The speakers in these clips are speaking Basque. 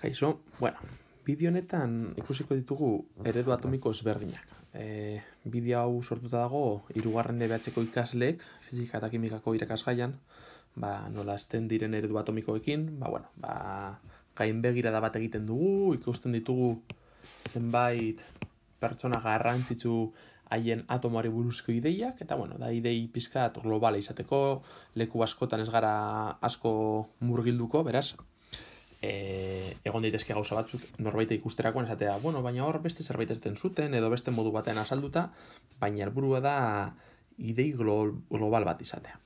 Kaixo, bueno, bideo honetan ikusiko ditugu eredu atomiko ezberdinak. Bideo hau sortuta dago hirugarren DBH-ko ikasleek fisika eta kimikako irakasgaian, nola hasten diren eredu atomikoekin, gainbegirada bat egiten dugu, ikusten ditugu zenbait pertsona garrantzitsu haien atomoari buruzko ideiak, eta da idei pizkat globala izateko, leku askotan ez gara asko murgilduko, beraz, egon daitezke gauza batzuk norbait ikusterakoan esatea, baina hor beste zerbait ez den zuten edo beste modu batean azalduta, baina helburua da idei global bat izatea.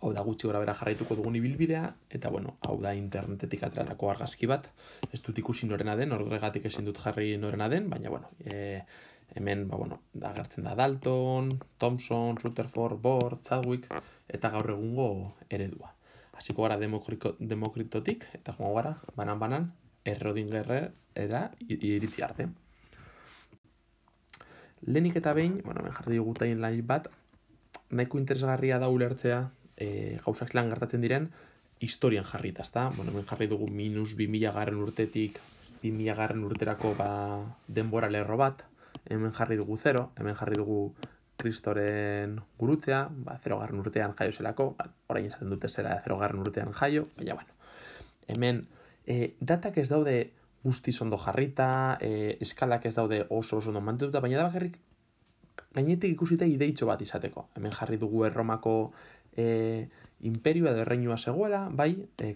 Hau da gutxi gora bera jarraituko dugun ibilbidea, eta hau da internetetik ateratako argazki bat, ez dut ikusi norena den, horregatik ezin dut jarri norena den, baina hemen agertzen da Dalton, Thomson, Rutherford, Bohr, Chadwick, eta gaur egungo eredua. Hasiko gara Demokritotik, eta joango gara, banan-banan, Schrödingerrera iritsi arte. Lehenik eta behin, hemen jarri dugu timeline bat, nahiko interesgarria da ulertzea gauzak zelan gertatzen diren historian jarrita, ezta? Hemen jarri dugu minus 2000 garren urtetik 2000 garren urterako denbora lerro bat, hemen jarri dugu 0, hemen jarri dugu Kristoren gurutzea, 0 garren urtean jaio zelako, orain esaten dute zera 0 garren urtean jaio, baina hemen datak ez daude guztiz ondo jarrita, eskalak ez daude oso ondo mantenduta, baina da bakarrik gainetik ikusita ideitxo bat izateko. Hemen jarri dugu Erromako imperioa edo erreinua zegoela,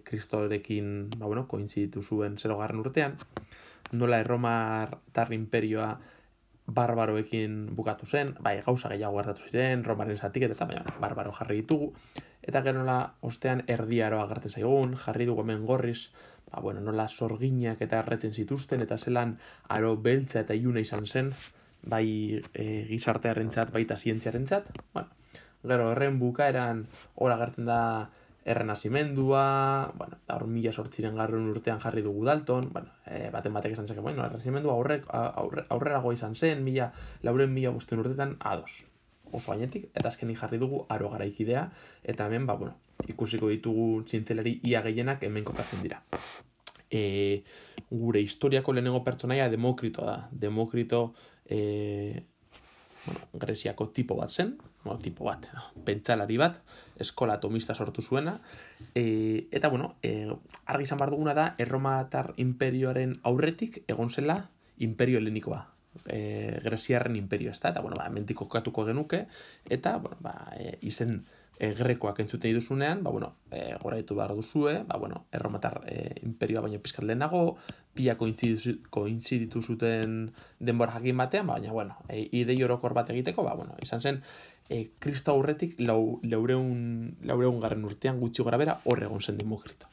Kristorekin kointziditu zuen 0 garren urtean, nola Erromatar imperioa barbaroekin bukatu zen, gauza gehiago gertatu ziren, Romaren zatiketa eta barbaro jarri ditugu, eta gero nola ostean erdiaroa agertzen zaigun, jarri dugu hemen gorriz, nola sorginak eta erretzen zituzten, eta zelan aro beltza eta iluna izan zen, gizartearentzat, baita zientziarentzat. Gero horren bukaeran hor agertzen da errenazimendua, eta hor 1800 garren urtean jarri dugu Dalton, baten batek esan zeke, errenazimendua aurrerago izan zen, 1500 urtetan ados. Oso gainetik, eta azkenik jarri dugu aro garaikidea, eta hemen, ikusiko ditugu zientzialari ia gehienak hemen kokatzen dira. Gure historiako lehenengo pertsonaia Demokrito da. Demokrito Greziako tipo bat zen, pentsalari bat, eskola atomista sortu zuena, eta argi izan behar duguna da, Erromatar imperioaren aurretik egon zela imperio helenikoa, Greziarren imperio, eta hemendik kokatuko genuke, eta izen grekoak entzuten duzunean, goraitu behar duzue, Erromatar imperioa baino pizkat lehenago, pia kointziditu zuten denbora jakin batean, baina idei orokor bat egiteko, izan zen, Kristo aurretik 400 garren urtean gutxi gora bera hor egon zen Demokrito.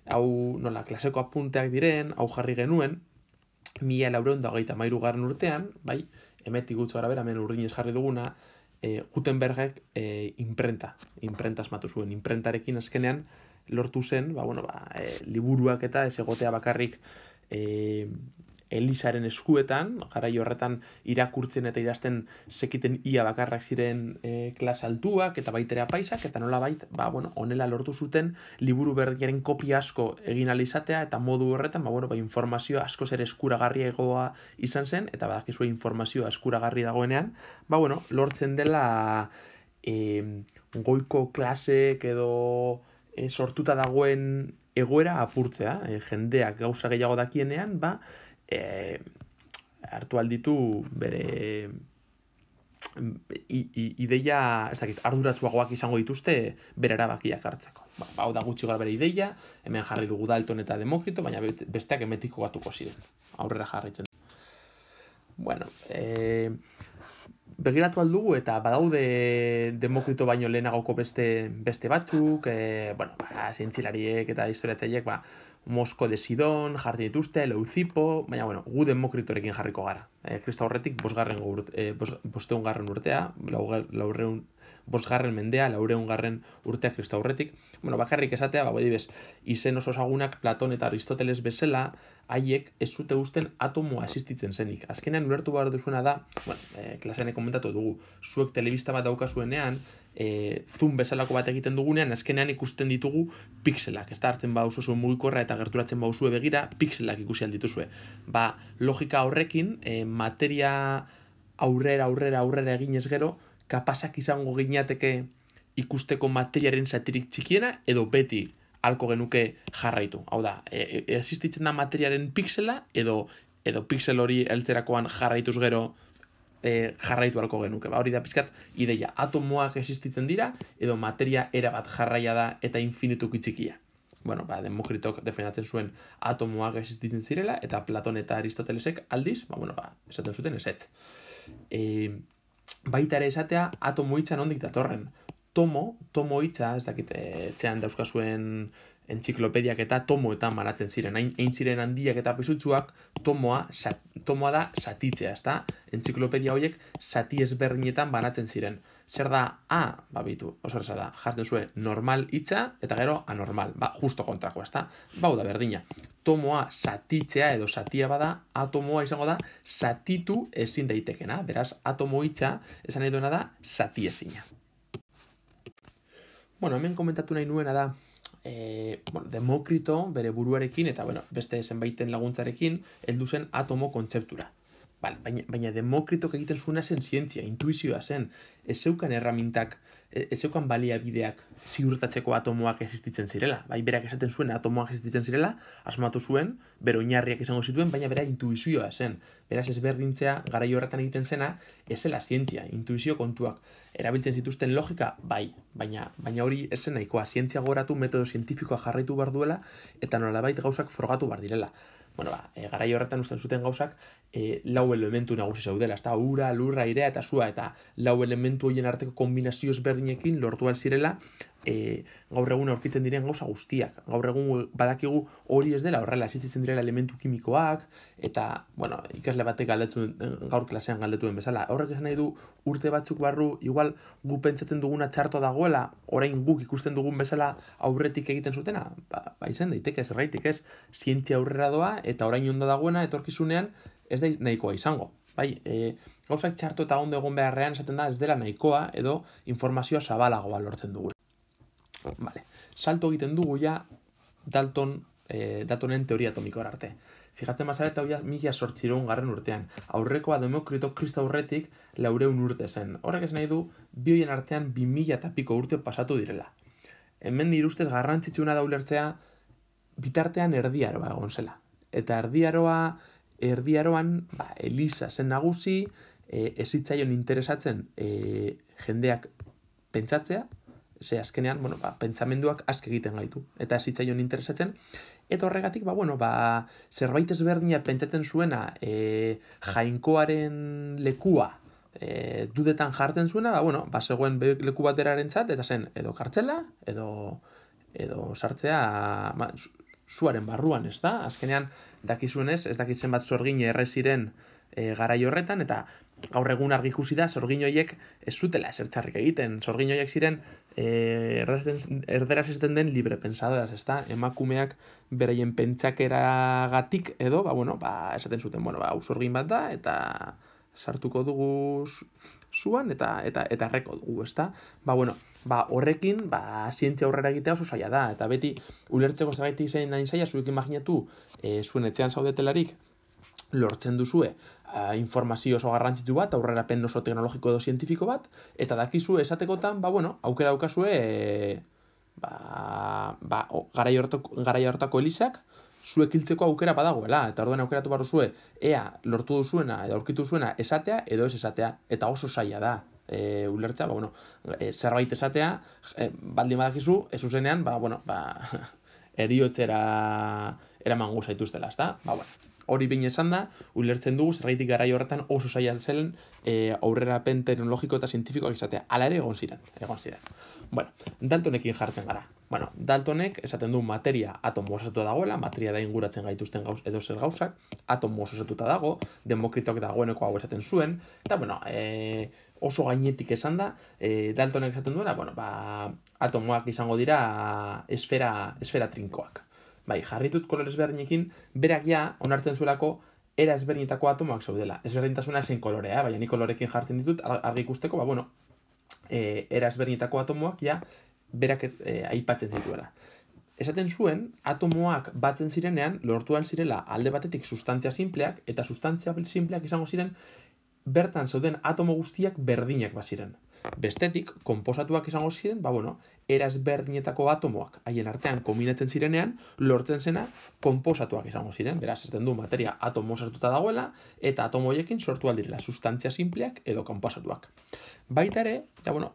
Hau nola klaseko apunteak diren, hau jarri genuen, 1423 garren urtean, emetik gutxi gara bera, hemen urdinez jarri duguna, Gutenbergek imprenta asmatu zuen. Imprentarekin azkenean lortu zen, liburuak eta ez egotea bakarrik Elisaren eskuetan, garai horretan irakurtzen eta idazten sekiten ia bakarrak ziren klase altuak eta baitera paisak, eta nola honela lortu zuten liburu berriaren kopia asko egin ahal izatea, eta modu horretan, informazioa askoz ere eskuragarriagoa izan zen, eta badakizue informazioa eskuragarri dagoenean, lortzen dela goiko klasek edo sortuta dagoen egoera apurtzea, jendeak gauza gehiago dakienean, hartu alditu bere ideia, ez dakit, arduratsuagoak izango dituzte bere erabakiak hartzeko. Hau da gutxi gara bere ideia, hemen jarri dugu Dalton eta Demokrito, baina besteak emetiko gatuko ziren, aurrera jarritzen. Begiratu aldugu eta badaude Demokrito baino lehenagoko beste batzuk, zientzilariek eta historiatzaileek, Mosko de Sidon jarri dituzte, Leucipo, baina gu Demokritorekin jarriko gara. Kristo aurretik 500 garren urtea, 500 mendea, 400 garren urtea Kristo aurretik. Bakarrik esatea, izen oso ezagunak Platon eta Aristoteles bezala, haiek ez zute usten atomoa existitzen zenik. Azkenean ulertu behar duzuena da, klasean komentatu dugu, zuek telebista bat daukazuenean, zoom bezalako bat egiten dugunean, azkenean ikusten ditugu pixelak. Ez da, hartzen bauzue mugikorra eta gerturatzen bauzue begira, pixelak ikusi aldituzue. Ba, logika horrekin, materia aurrera eginez gero, kapasak izango ginateke ikusteko materiaren zatirik txikiena, edo beti halko genuke jarraitu. Hau da, existitzen da materiaren pixela, edo pixel hori heltzerakoan jarraituz gero jarraitu halko genuke. Ba, hori da pizkat ideia. Atomoak existitzen dira, edo materia erabat jarraia da eta infinituki txikia. Bueno, ba, Demokritok defendatzen zuen atomoak existitzen zirela, eta Platon eta Aristotelesek aldiz, esaten zuten ezetz. Baita ere esatea, atomo hitza nondik datorren. Tomo hitza, ez dakit, etxean dauzkazuen entziklopediak eta tomoetan banatzen ziren. Hain ziren handiak eta pisutsuak, tomoa da zatitzea, ezta? Entziklopedia horiek zati ezberdinetan banatzen ziren. Zer da A? Osorza da, jartzen zuen normal hitza eta gero anormal. Justo kontrako, ezta? Bau da berdina. Tomoa zatitzea edo zatia bada, atomoa izango da zatitu ezin daitekena. Beraz, atomo hitza esan nahi duena da zati ezina. Hemen komentatu nahi nuena da, Demokrito bere buruarekin eta beste zenbaiten laguntzarekin heldu zen atomo kontzeptura. Baina Demokritok egiten zuena zen zientzia, intuizioa zen. Ez zeukan erramintak, ez zeukan baliabideak ziurtatzeko atomoak existitzen zirela. Berak esaten zuen atomoak existitzen zirela, asmatu zuen, bere oinarriak izango zituen, baina bera intuizioa zen. Beraz ezberdintzea garai horretan egiten zena, ez zela zientzia, intuizio kontuak. Erabiltzen zituzten logika, baina hori ez zen nahikoa. Zientzia goratu, metodo zientifikoa jarraitu behar duela, eta nolabait gauzak frogatu behar direla. Garai horretan usten zuten gauzak, lau elementu nagusi zaudela, ezta ura, lurra, airea eta sua, eta lau elementu horien arteko kombinazio ezberdinekin lortu zirela gaur egun aurkitzen diren gauza guztiak. Gaur egun badakigu hori ez dela horrela, existitzen direla elementu kimikoak, eta, ikasle batek gaur klasean galdetuen bezala. Horrek esan nahi du urte batzuk barru, igual gu pentsatzen duguna txarto dagoela, orain guk ikusten dugun bezala aurretik egiten zutena? Izan daiteke, zerraitik ez, zientzia aurrera doa, eta orain ondo dagoena, etorkizunean, ez da nahikoa izango. Gauzak txarto eta ondo egon beharrean esaten da ez dela nahikoa edo informazioa zabalagoa lortzen dugu. Salto egiten dugu ja Daltonen teoria atomikoa arte. Fijatzen bazara eta hoia 1800 urtean. Aurrekoa Demokrito Kristo aurretik 400 urte zen. Horrek ez nahi du, bi hoien artean 2000 eta piko urte pasatu direla. Hemen nire ustez garrantzitsuna da ulertzea bitartean erdiaroa egon zela. Eta erdiaroan Elisa zen nagusi, ez zitzaion interesatzen jendeak pentsatzea, ze azkenean, pentsamenduak aske egiten gaitu, eta ez zitzaion interesatzen, eta horregatik, zerbait ezberdina pentsatzen zuena, jainkoaren lekua dudetan jartzen zuena, zegoen leku baterarentzat, eta zen, edo kartzela, edo sartzea zuaren barruan, ez da? Azkenean, dakizuenez, ez dakitzen bat sorgine erreziren garai horretan, eta gaur egun argi ikusi da, sorgin horiek ez zutela esertxarrik egiten. Sorgin horiek ziren erderaz esaten den libre pensadoras, ez da? Emakumeak beraien pentsakeragatik edo, esaten zuten, hau sorgin bat da, eta sartuko dugu zuan, eta erreko dugu, ez da? Horrekin, zientzia aurrera egitea oso zaila da, eta beti ulertzeko zergaitik zein nahi zaila, zuek imaginatu, zuen etxean zaudetelarik, lortzen duzue informazio oso garrantzitsu bat, aurrerapen oso teknologiko edo zientifiko bat, eta dakizu esatekotan, aukera daukazue garai hartako Elisak zuek hiltzeko aukera badagoela, eta orduan aukeratu behar duzue, ea lortu duzuena edo aurkitu duzuena esatea edo ez esatea, eta oso zaila da ulertzea, zerbait esatea, baldin badakizu, ez zuzenean, eriotzera eraman zaituztela, ez da? Hori behin esan da, ulertzen dugu zergaitik garai horretan oso zaila zen aurrerapen teknologiko eta zientifikoak izatea. Hala ere egon ziren. Daltonekin jartzen gara. Daltonek esaten du materia atomo osatuta dagoela, materia da inguratzen gaituzten edo zer gauzak, atomo osatuta dago, Demokritok dagoeneko hau esaten zuen, eta oso gainetik esan da, Daltonek esaten duena, atomoak izango dira esfera trinkoak. Jarritut kolore ezberdinekin, berak ja onartzen zuelako era ezberdinetako atomoak zaudela. Ezberdintasuna zein kolorea, baina ni kolorekin jartzen ditut argi ikusteko, era ezberdinetako atomoak ja berak aipatzen zituela. Esaten zuen, atomoak batzen zirenean, lortuan zirela alde batetik sustantzia simpleak, eta sustantzia simpleak izango ziren bertan zeuden atomo guztiak berdinak baziren. Bestetik, konposatuak izango ziren, era ezberdinetako atomoak haien artean kombinatzen zirenean, lortzen zena konposatuak izango ziren. Beraz, ez den du materia atomo sartuta dagoela, eta atomo horiekin sortu aldirela sustantzia simpleak edo konposatuak. Baita ere,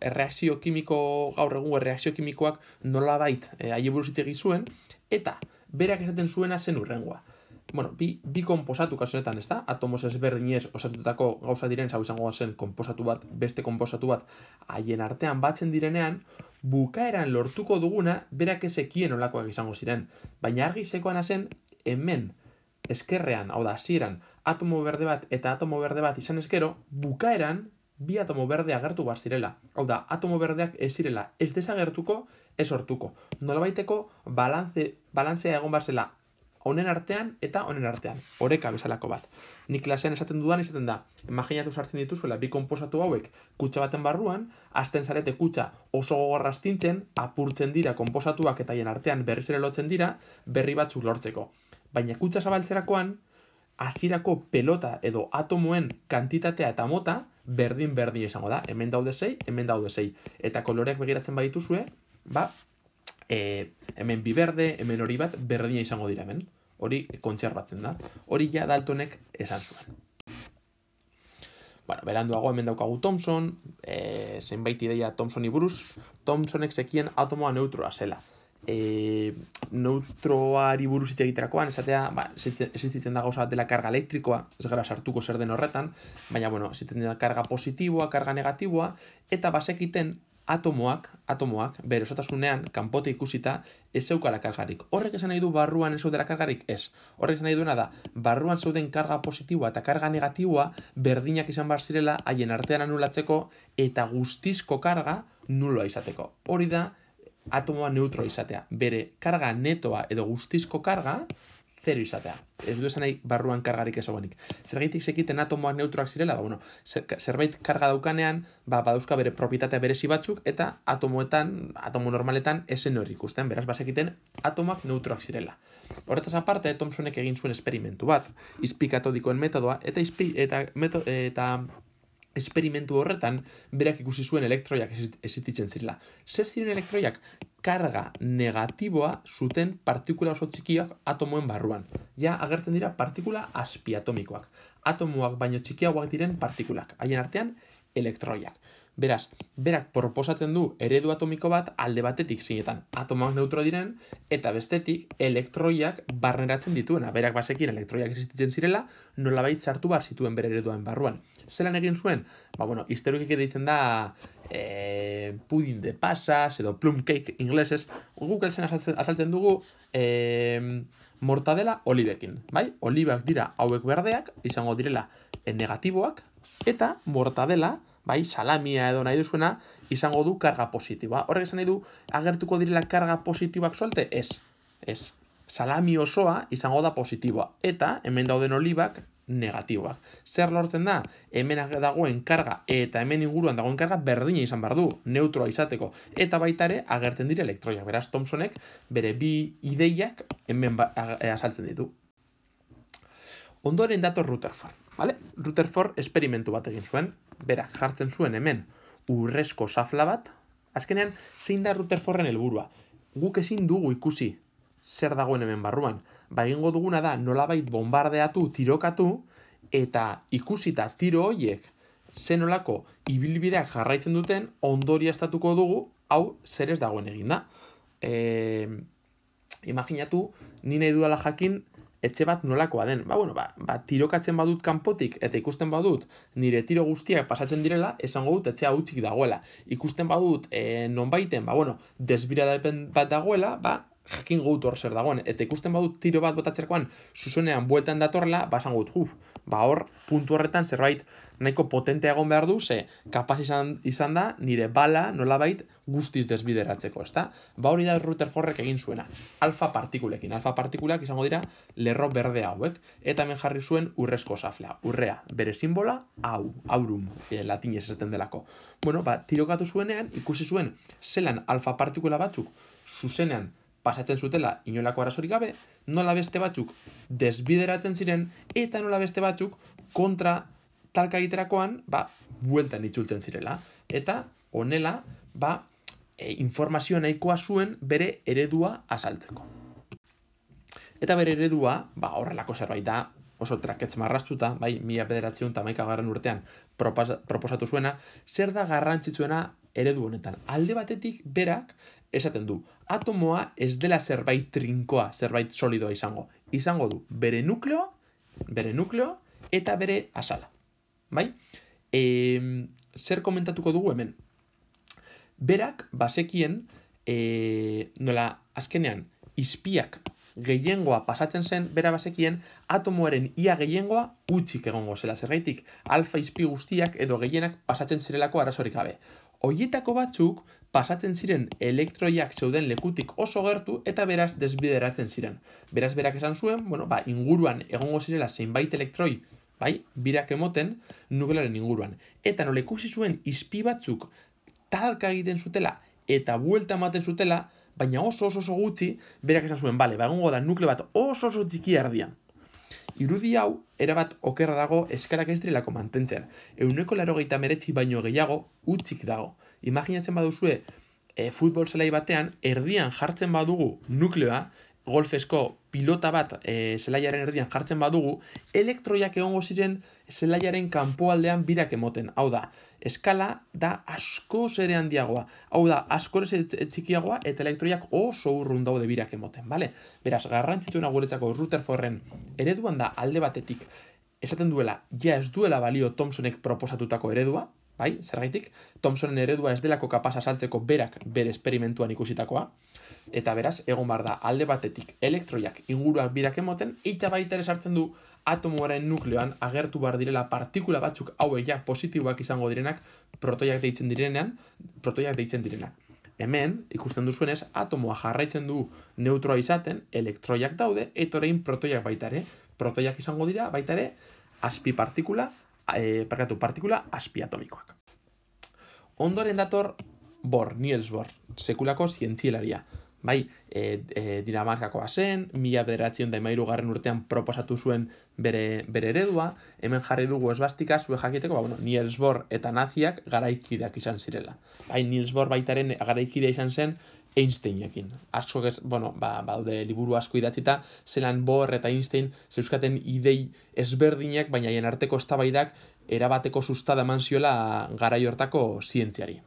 erreakzio kimiko, gaur egungo erreakzio kimikoak nolabait haien buruz hitz egin zuen, eta berak esaten zuena zen hurrengoa. Bi konposatu kasu honetan, ez da? Atomos ezberdinez osatutako gauza diren, hau izango zen konposatu bat, beste konposatu bat, haien artean batzen direnean, bukaeran lortuko duguna, berak ezekien olakoak izango ziren. Baina argi zekoana zen, hemen, eskerrean, hau da, hasieran, atomo berde bat eta atomo berde bat izan ezkero, bukaeran, bi atomo berde agertu bar zirela. Hau da, atomo berdeak ez zirela, ez desagertuko, ez sortuko. Nolabaiteko balantzea egon bar zela, honen artean eta honen artean. Oreka bezalako bat. Nik klasean esaten dudan izaten da, imaginatu sartzen dituzuela bi konposatu hauek kutxa baten barruan, hasten zarete kutxa oso gogorra astintzen, apurtzen dira konposatuak eta haien artean berriz ere lotzen dira, berri batzuk lortzeko. Baina kutxa zabaltzerakoan, hasierako pelota edo atomoen kantitatea eta mota berdin izango da. Hemen daude 6, hemen daude 6. Eta koloreak begiratzen badituzue, hemen bi berde, hemen hori bat, berdina izango dira hemen. Hori kontserbatzen da. Hori ja Daltonek esan zuen. Beranduago hemen daukagu Thomson, zenbait ideia Thomsoni buruz. Thomsonek zekien atomoa neutroa zela. Neutroari buruz hitz egiterakoan, esatea, existitzen da gauza bat dela karga elektrikoa, ez gara sartuko zer den horretan, baina, existitzen da karga positiboa, karga negatiboa, eta bazekiten atomoak, bere osotasunean, kanpote ikusita, ez zeukala kargarik. Horrek esan nahi du barruan ez zeudela kargarik? Ez. Horrek esan nahi duena da, barruan zeuden karga positiboa eta karga negatiboa berdinak izan bar zirela haien artean anulatzeko eta guztizko karga nuloa izateko. Hori da, atomoa neutro izatea. Bere karga netoa edo guztizko karga, zero izatea. Ez du esan nahi barruan kargarik ez egonik. Zergaitik zekiten atomoak neutroak zirela? Zerbait karga daukanean, badauzka bere propietatea berezi batzuk, eta atomo normaletan esen hori ikusten. Beraz, bazekiten atomoak neutroak zirela. Horretaz aparte, Thomsonek egin zuen esperimentu bat, izpi katodikoen metodoa, eta esperimentu horretan berak ikusi zuen elektroiak existitzen zirela. Zer ziren elektroiak? Karga negatiboa zuten partikula oso txikiak atomoen barruan. Ja agertzen dira partikula azpiatomikoak. Atomoak baino txikiagoak diren partikulak. Haien artean elektroiak. Beraz, berak proposatzen du eredu atomiko bat alde batetik zinetan atomoak neutro diren eta bestetik elektroiak barneratzen dituena. Berak basekin elektroiak existitzen zirela, nolabait sartu bar zituen bere ereduan barruan. Zelan egin zuen? Historikik deitzen da pudding de pasas edo plum cake inglesez. Google-zen azaltzen dugu mortadela olibekin. Olibak dira hauek berdeak, izango direla negatiboak, eta mortadela, salamia edo nahi duzuena, izango du karga positiboa. Horrek esan nahi du, agertuko direla karga positiboak solte? Ez. Salami osoa izango da positiboa. Eta, hemen dauden olibak, negatiboak. Zer lortzen da? Hemen dagoen karga eta hemen inguruan dagoen karga berdina izan behar du, neutroa izateko. Eta baita ere, agertzen dira elektroiak. Beraz, Thomsonek bere bi ideiak hemen azaltzen ditu. Ondoren dator Rutherford. Rutherford esperimentu bat egin zuen. Berak jartzen zuen hemen urrezko safla bat. Azkenean, zein da Rutherforden helburua? Guk ezin dugu ikusi zer dagoen hemen barruan. Egingo duguna da nolabait bombardeatu, tirokatu, eta ikusita tiro horiek zenolako ibilbideak jarraitzen duten ondorioztatuko dugu hau zer ez dagoen eginda. Imaginatu, ni nahi dudala jakin etxe bat nolakoa den. Tirokatzen badut kanpotik eta ikusten badut nire tiro guztiak pasatzen direla, esango dut etxea hutsik dagoela. Ikusten badut nonbaiten, desbirapen bat dagoela, jakin gautu hor zer dagoen, eta ikusten badut tiro bat botatzerakoan zuzenean bueltan datorla, basan gut, hor puntu horretan zerbait nahiko potentea egon behar du, ze kapaz izan da nire bala nolabait guztiz desbideratzeko, ezta? Hori da Rutherfordek egin zuena, alfa partikulekin. Alfa partikulak izango dira lerro berde hauek, eta hemen jarri zuen urrezko saflea. Urrea, bere simbola, aurum, latinez esaten delako. Tirokatu zuenean, ikusi zuen zelan alfa partikula batzuk zuzenean pasatzen zutela inolako arazorik gabe, nola beste batzuk desbideratzen ziren, eta nola beste batzuk kontra talka egiterakoan, bueltan itzultzen zirela. Eta honela, informazio nahikoa zuen bere eredua azaltzeko. Eta bere eredua, horrelako zerbait da, oso traketz marrastuta, 1911 urtean proposatu zuena, zer da garrantzitsuena eredu honetan. Alde batetik berak esaten du, atomoa ez dela zerbait trinkoa, zerbait solidoa izango. Izango du bere nukleo eta bere azala. Zer komentatuko dugu hemen? Berak bazekien, nola azkenean izpiak gehiengoa pasatzen zen, bera bazekien atomoaren ia gehiengoa utzik egongo zela. Zergaitik alfa izpi guztiak edo gehienak pasatzen zirelako arazorik gabe. Hoietako batzuk pasatzen ziren elektroiak zeuden lekutik oso gertu eta beraz desbideratzen ziren. Beraz berak esan zuen, inguruan egongo zirela zeinbait elektroi, birak emoten nuklearen inguruan. Eta nola ikusi zuen izpi batzuk talka egiten zutela eta buelta ematen zutela, baina oso gutxi, berak esan zuen, egongo da nukleo bat oso txiki erdian. Irudi hau, erabat okerra dago eskarak ez direlako mantentzen. 189 baino gehiago utzik dago. Imaginatzen baduzue, futbol zelai batean, erdian jartzen badugu nukleoa, golfesko pilota bat zelaiaren erdian jartzen badugu, elektroiak egongo ziren zelaiaren kanpoaldean birak emoten. Hau da, eskala da askoz ere handiagoa. Hau da, askoz txikiagoa eta elektroiak oso urrun daude birak emoten. Beraz, garrantzitsuena guretzako Rutherforden ereduan da alde batetik esaten duela, ja ez duela balio Thomsonek proposatutako eredua, zergaitik, Thomsonen eredua ez delako kapaz azaltzeko berak bere esperimentuan ikusitakoa, eta beraz, egon behar da alde batetik elektroiak inguruak birak emoten, eta baita ere sartzen du atomoaren nukleoan agertu behar direla partikula batzuk hauek ja positiboak izango direnak protoiak deitzen direnak. Hemen, ikusten duzuenez, atomoa jarraitzen du neutroa izaten, elektroiak daude, eta orain protoiak baita ere. Protoiak izango dira baita ere partikula azpiatomikoak. Ondoren dator Niels Bohr, sekulako zientzialaria. Dinamarkakoa zen, 1913 urtean proposatu zuen bere eredua, hemen jarri dugu esbastika, zue jakiteko, Niels Bohr eta naziak garaikideak izan zirela. Niels Bohr baitaren garaikidea izan zen Einsteinekin. Baude liburu asko idatzita, zelan Bohr eta Einstein zeuskaten idei ezberdinak, baina hien arteko eztabaidak erabateko sustada eman ziola garai hortako zientziari.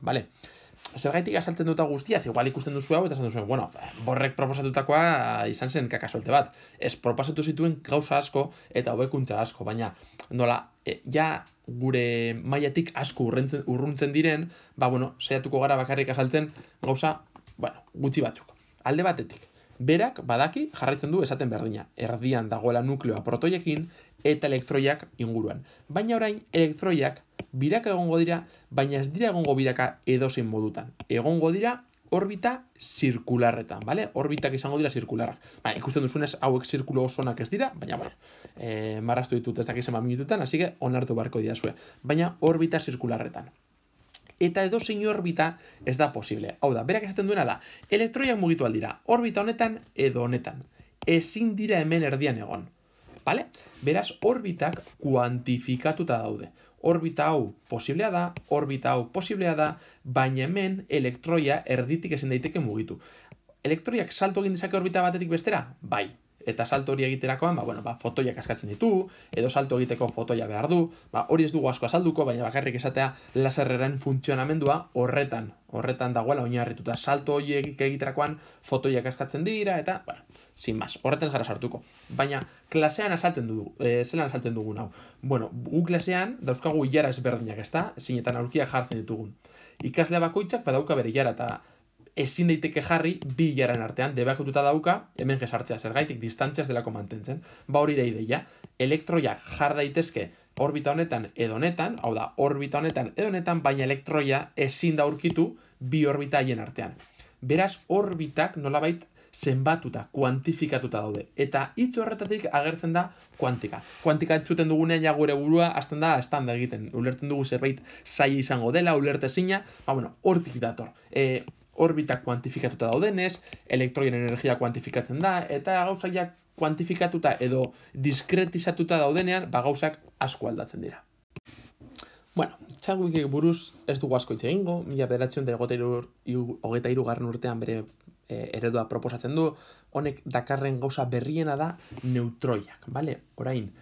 Zergaitik azaltzen duta guztiaz, igual ikusten duzu hau, eta esan duzuen, Bohrrek proposatutakoa izan zen kakasolte bat. Ez proposatu zituen gauza asko eta hobekuntza asko, baina nola, gure mailatik asko urruntzen diren, saiatuko gara bakarrik azaltzen gauza, gutxi batzuk. Alde batetik, berak badaki jarraitzen du esaten berdina. Erdian dagoela nukleoa protoiekin eta elektroiak inguruan. Baina orain, elektroiak biraka egongo dira, baina ez dira egongo biraka edozein modutan. Egongo dira orbita zirkularretan, Orbitak izango dira zirkularrak. Ikusten duzunez, hauek zirkulo osonak ez dira, baina marraztu ditut ez dakiz minututan, hasi que onartu barko didazue. Baina orbita zirkularretan. Eta edozein orbita ez da posible. Hau da, berak esaten duena da, elektroiak mugitu aldira, orbita honetan edo honetan. Ezin dira hemen erdian egon. Beraz, orbitak kuantifikatuta daude. Orbita hau posiblea da, orbita hau posiblea da, baina hemen elektroia erditik ezin daiteke mugitu. Elektroiak salto egin dezake orbita batetik bestera? Bai. Eta salto hori egiterakoan, fotoiak askatzen ditu, edo salto egiteko fotoia behar du, hori ez dugu asko azalduko, baina bakarrik esatea laserreren funtzionamendua horretan dagoela oinarrituta. Salto hori egiterakoan fotoiak askatzen dira, eta, sin más, horretan gara sartuko. Baina, klasean zelan asalten dugun hau. Gu klasean dauzkagu ilara ezberdinak, ezta? Zinetan aurkiak jartzen ditugun. Ikaslea bakoitzak badauka bere ilara, eta ezin daiteke jarri bi ilaren artean, debekatuta dauka, hemen jesartzea, zergaitik distantziaz delako mantentzen. Hori da ideia, elektroiak jar daitezke orbita honetan edo honetan, hau da, orbita honetan edo honetan, baina elektroia ezin da aurkitu bi orbita haien artean. Beraz, orbitak nolabait zenbatuta, kuantifikatuta daude. Eta hitz horretatik agertzen da kuantika. Kuantika entzuten dugunean ja gure burua hasten da estanda egiten. Ulertzen dugu zerbait zaila izango dela, ulertezina, hortik dator. Orbitak kuantifikatuta daudenez, elektroien energia kuantifikatzen da, eta gauzak kuantifikatuta edo diskretizatuta daudenean, gauzak asko aldatzen dira. Chadwickek buruz ez dugu asko hitz egingo, 1923 urtean bere eredua proposatzen du, honek dakarren gauza berriena da neutroiak, bale? Orain,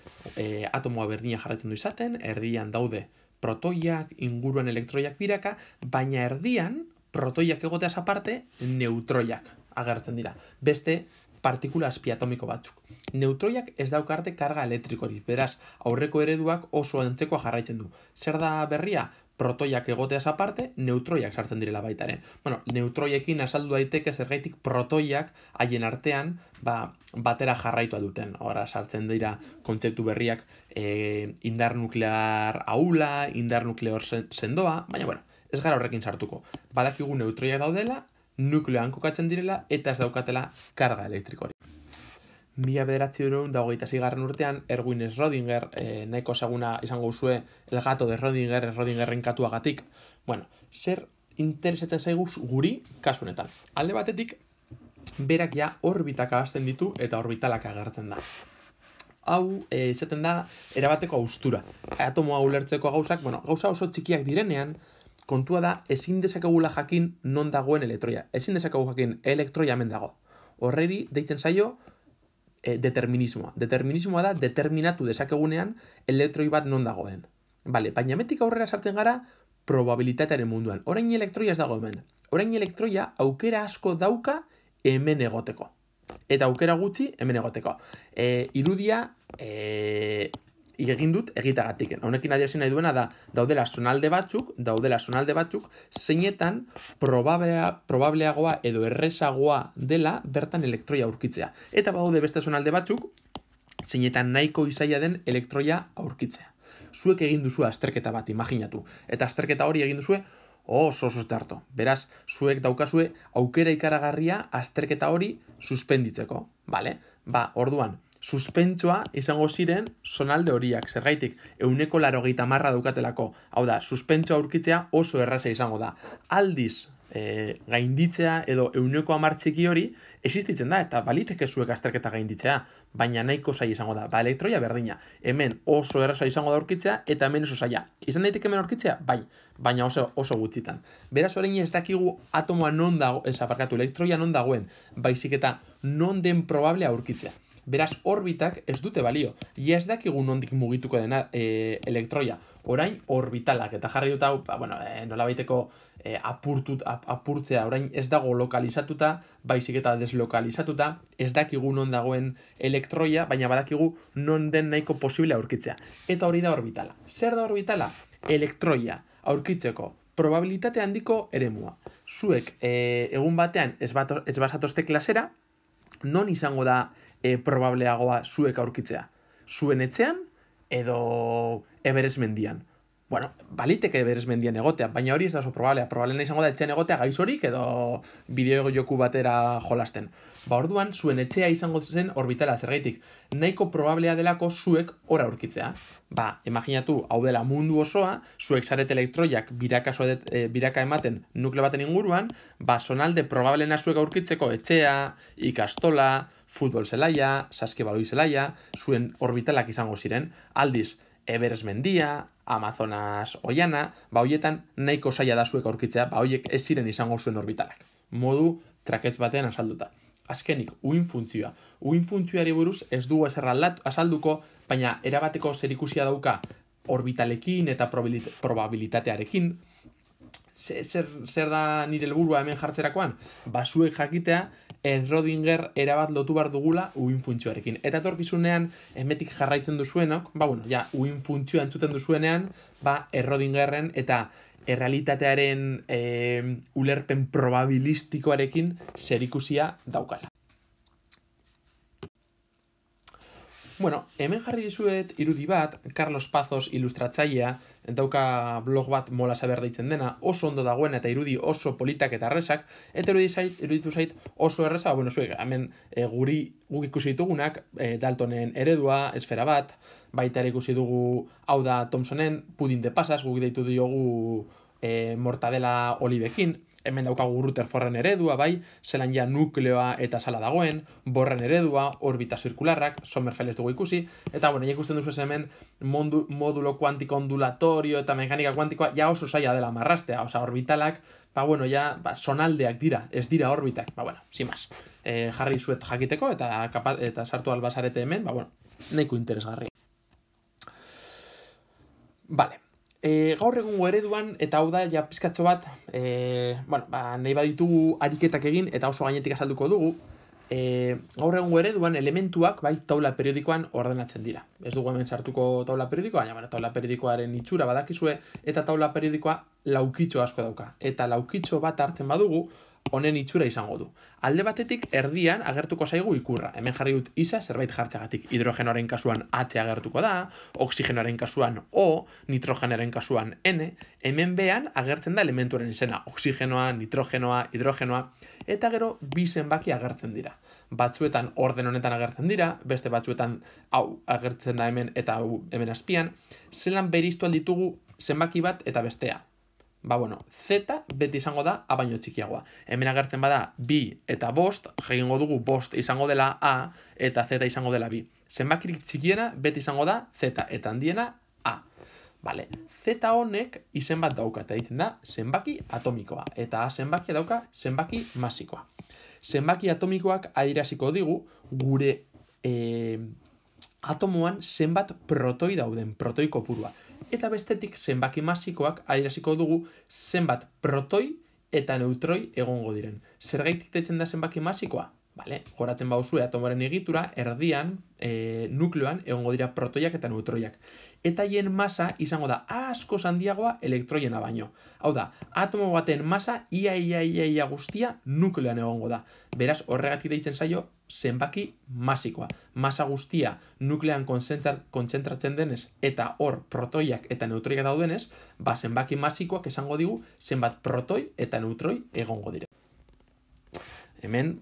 atomoa berdina jarraitzen du izaten, erdian daude protoiak, inguruan elektroiak biraka, baina erdian, protoiak egoteaz aparte, neutroiak agertzen dira. Beste, partikula azpiatomiko batzuk. Neutroiak ez daukarte karga elektrikorik, beraz, aurreko ereduak oso antzekoa jarraitzen du. Zer da berria? Protoiak egoteaz aparte, neutroiak sartzen direla baita ere. Neutroiekin azaldu daiteke zergaitik protoiak haien artean batera jarraitua duten. Hora sartzen dira kontzeptu berriak indar nuklear ahula, indar nuklear sendoa, baina ez gara horrekin sartuko. Badakigu neutroiak daudela, nukleoan kokatzen direla eta ez daukatela karga elektrikorik. 1926 urtean, Erwin Schrödinger, nahiko ezaguna izango zue el gato de Schrödingerren katuagatik. Zer interesatzen zaigu guri kasu honetan. Alde batetik, berak ja orbitak ahazten ditu eta orbitalak agertzen da. Hau, izaten da, erabateko haustura. Atomoa ulertzeko gauzak, gauza oso txikiak direnean, kontua da, ezin dezakegula jakin non dagoen elektroia. Ezin dezakegu jakin elektroia hemen dago. Horreri deitzen zaio determinismoa. Determinismoa da determinatu dezakegunean elektroi bat non dagoen. Baina hemendik aurrera sartzen gara probabilitatearen munduan. Orain elektroia ez dago hemen. Orain elektroia aukera asko dauka hemen egoteko. Eta aukera gutxi hemen egoteko. Irudia egin dut egitagatik. Honekin adierazi nahi duena da daudela zonalde batzuk zeinetan probableagoa edo errezagoa dela bertan elektroia aurkitzea. Eta badaude beste zonalde batzuk zeinetan nahiko izaila den elektroia aurkitzea. Zuek egin duzu azterketa bat, imaginatu. Eta azterketa hori egin duzue oso txarto. Beraz, zuek daukazue aukera ikaragarria azterketa hori suspenditzeko. Orduan, suspentsoa izango ziren zonalde horiak, zergaitik 180 daukatelako. Hau da, suspentsoa aurkitzea oso erraza izango da. Aldiz, gainditzea edo 110 txiki hori existitzen da, eta baliteke zuek azterketa gainditzea, baina nahiko zaila izango da. Elektroia berdina, hemen oso erraza izango da aurkitzea, eta hemen oso zaila. Izan daiteke hemen aurkitzea? Bai, baina oso gutxitan. Beraz, orain ez dakigu atomoa non dago, elektroia non dagoen, baizik eta non den probable aurkitzea. Beraz, orbitak ez dute balio. Ia ez dakigu nondik mugituko dena elektroia. Orain, orbitalak. Eta jarri dut hau, nolabaiteko apurtzea. Orain ez dago lokalizatuta, baizik eta deslokalizatuta. Ez dakigu non dagoen elektroia, baina badakigu non den nahiko posible aurkitzea. Eta hori da orbitala. Zer da orbitala? Elektroia aurkitzeko probabilitate handiko eremua. Zuek egun batean ez bazatozte klasera, non izango da probableagoa zuek aurkitzea? Zuen etxean edo Everest mendian? Baliteke Everest mendian egotea, baina hori ez da oso probablea. Probablena izango da etxean egotea gaixorik edo bideo joku batera jolasten. Orduan, zuen etxea izango zen orbitala, zergaitik. Nahiko probablea delako zuek ora aurkitzea. Imaginatu, hau dela mundu osoa, zuek zarete elektroiak biraka ematen nukleo baten inguruan, zonalde probablena zuek aurkitzeko etxea, ikastola, futbol zelaia, saskibaloi zelaia, zuen orbitalak izango ziren. Aldiz, Everest mendia, Amazonas oiana, hoietan nahiko zaila da zuek aurkitzea, hoiek ez ziren izango zuen orbitalak. Modu traketz batean azalduta. Azkenik, uhin funtzioa. Uhin funtzioari buruz ez dugu ezer azalduko, baina erabateko zerikusia dauka orbitalekin eta probabilitatearekin. Zer da nire helburua hemen jartzerakoan? Zuek jakitea Schrödinger erabat lotu behar dugula uhin funtzioarekin. Eta etorkizunean, emetik jarraitzen duzuenok, uhin funtzioa entzuten duzuenean, Schrödingerren eta errealitatearen ulerpen probabilistikoarekin zerikusia daukala. Bueno, hemen jarri dizuet irudi bat, Carlos Pazos ilustratzailea, dauka blog bat Mola Saber deitzen dena, oso ondo dagoen eta irudi oso politak eta erresak, eta iruditu zait oso erresa, bueno, zuek, hemen guk ikusi ditugunak, Daltonen eredua, esfera bat, baita ere ikusi dugu hau da Thomsonen, pudin de pasas, guk deitu diogu mortadela olivekin, hemen daukagu Rutherforden eredua, bai, zelan ja nukleoa eta sala dagoen, Borren eredua, orbita zirkularrak, Sommerfeld ez dugu ikusi, eta, bueno, ja ikusten duzu hemen modulo kuantiko ondulatorio eta mekanika kuantikoa, ja oso zaila dela marrastea, oza, orbitalak, bueno, ja, sonaldeak dira, ez dira orbitak, bueno, sin más. Jarri zuet jakiteko, eta sartu albazarete hemen, bueno, nahiko interesgarri. Vale. Gaur egungo ereduan, eta hau da, ja pizkatxo bat, nahi baditugu ariketak egin, eta oso gainetik azalduko dugu, gaur egungo ereduan elementuak, bai, taula periodikoan ordenatzen dira. Ez dugu hemen sartuko taula periodikoa, baina taula periodikoaren itxura badakizue, eta taula periodikoa laukitxo asko dauka. Eta laukitxo bat hartzen badugu, honen itxura izango du. Alde batetik erdian agertuko zaigu ikurra. Hemen jarri dut isa zerbait jartxagatik. Hidrogenoaren kasuan H agertuko da, oxigenoaren kasuan O, nitrogenoaren kasuan N, hemen behan agertzen da elementuaren izena. Oxigenoa, nitrogenoa, hidrogenoa, eta gero bi zenbaki agertzen dira. Batzuetan orden honetan agertzen dira, beste batzuetan hau agertzen da hemen eta hau hemen azpian, zelan beriztu alditugu zenbaki bat eta bestea. Z beti izango da A baino txikiagoa. Hemen agertzen bada bi eta bost, egingo dugu bost izango dela A eta Z izango dela bi. Zenbakirik txikiena beti izango da Z eta handiena A. Z honek izen bat dauka eta ditzen da zenbaki atomikoa. Eta A zenbakia dauka zenbaki masikoa. Zenbaki atomikoak adieraziko digu gure atomoan zenbat protoi dauden, protoi kopurua. Eta bestetik zenbaki masikoak adieraziko dugu zenbat protoi eta neutroi egongo diren. Zergaitik deitzen da zenbaki masikoa? Goratzen bauzue atomoaren egitura, erdian, nukleoan, egongo dira protoiak eta neutroiak. Eta hien masa izango da asko handiagoa elektroiena baino. Hau da, atomo baten masa ia guztia nukleoan egongo da. Beraz, horregatik deitzen zaio zenbaki masikoa. Masa guztia nuklean kontzentratzen denez eta hor protoiak eta neutroiak daudenez, zenbaki masikoak esango digu zenbat protoi eta neutroi egongo dira. Hemen,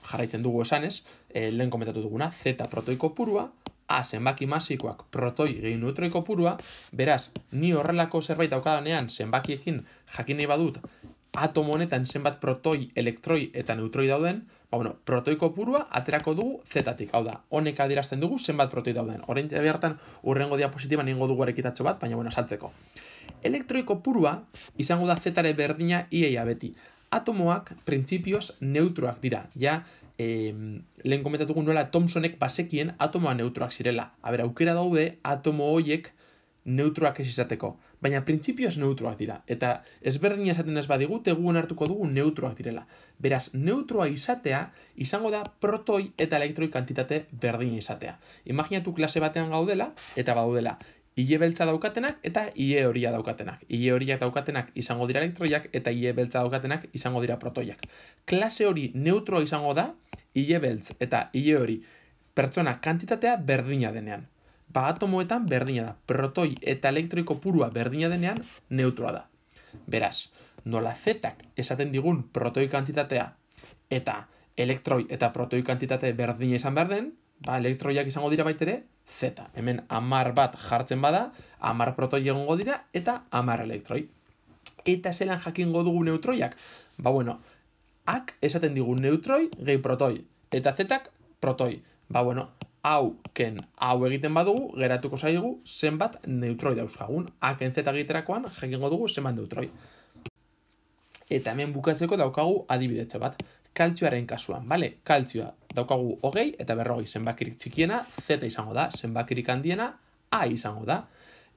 jarraitzen dugu esanez, lehen komentatu duguna, Z protoi kopurua, A zenbaki masikoak protoi gehi neutroi kopurua, beraz, ni horrelako zerbait daukadanean zenbakiekin jakin nahi badut, atomo honetan zenbat protoi, elektroi eta neutroi dauden, protoi kopurua aterako dugu Z-tik. Hau da, honek adierazten dugu zenbat protoi dauden. Orain behartan urrengo diapositiban ingo dugu erekitatxo bat, baina saltzeko. Elektroi kopurua izango da Z-re berdina iaia beti. Atomoak, printzipioz, neutroak dira. Ja, lehen komentatugu nola Thomsonek bazekien atomoa neutroak zirela. Aukera daude atomo horiek neutroak ez izateko. Baina printzipioz neutroak dira. Eta ezberdina esaten ez badigute gu onartuko dugu neutroak direla. Beraz, neutroa izatea izango da protoi eta elektroi kantitate berdina izatea. Imaginatu klase batean gaudela eta badaudela ile beltza daukatenak eta ile horia daukatenak. Ile horiak daukatenak izango dira elektroiak eta ile beltza daukatenak izango dira protoiak. Klase hori neutroa izango da ile beltz eta ile hori pertsona kantitatea berdina denean. Atomoetan berdina da. Protoi eta elektroi kopurua berdina denean neutroa da. Beraz, nola Z-ak esaten digun protoi kantitatea eta elektroi eta protoi kantitate berdina izan behar den, elektroiak izango dira baitere Z. Hemen 10 bat jartzen bada, 10 protoi egongo dira eta 10 elektroi. Eta zelan jakingo dugu neutroiak? Ak esaten digu neutroi gehi protoi. Eta Z-ak protoi. Hau egiten badugu, geratuko zaigu zenbat neutroi dauzkagun. Aken Z egiterakoan jakingo dugu zenbat neutroi. Eta hemen bukatzeko daukagu adibidetxe bat. Kaltzioaren kasuan, kaltzioa daukagu 20 eta 40 zenbakirik txikiena Z izango da, zenbakirik handiena A izango da.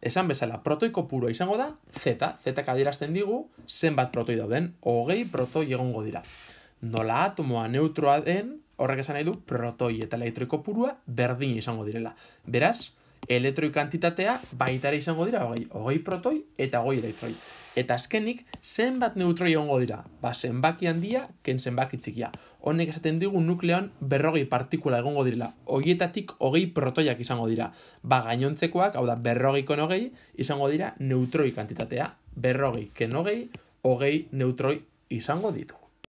Esan bezala, protoi kopurua izango da Z. Z-ak adierazten digu zenbat protoi dauden, 20 protoi egongo dira. Nola atomoa neutroa den, horrek esan nahi du protoi eta elektroi kopurua berdina izango direla. Beraz, Elektroi kantitatea baita ere izango dira hogei protoi eta 20 elektroi. Eta azkenik, zenbat neutroi egongo dira? Zenbaki handia, ken zenbaki txikia. Honek esaten digu nukleon 40 partikula egongo direla. Horietatik 20 protoiak izango dira. Gainontzekoak, hau da, 40 kon 20, izango dira neutroi kantitatea. 40 ken 20, 20 neutroi izango ditu.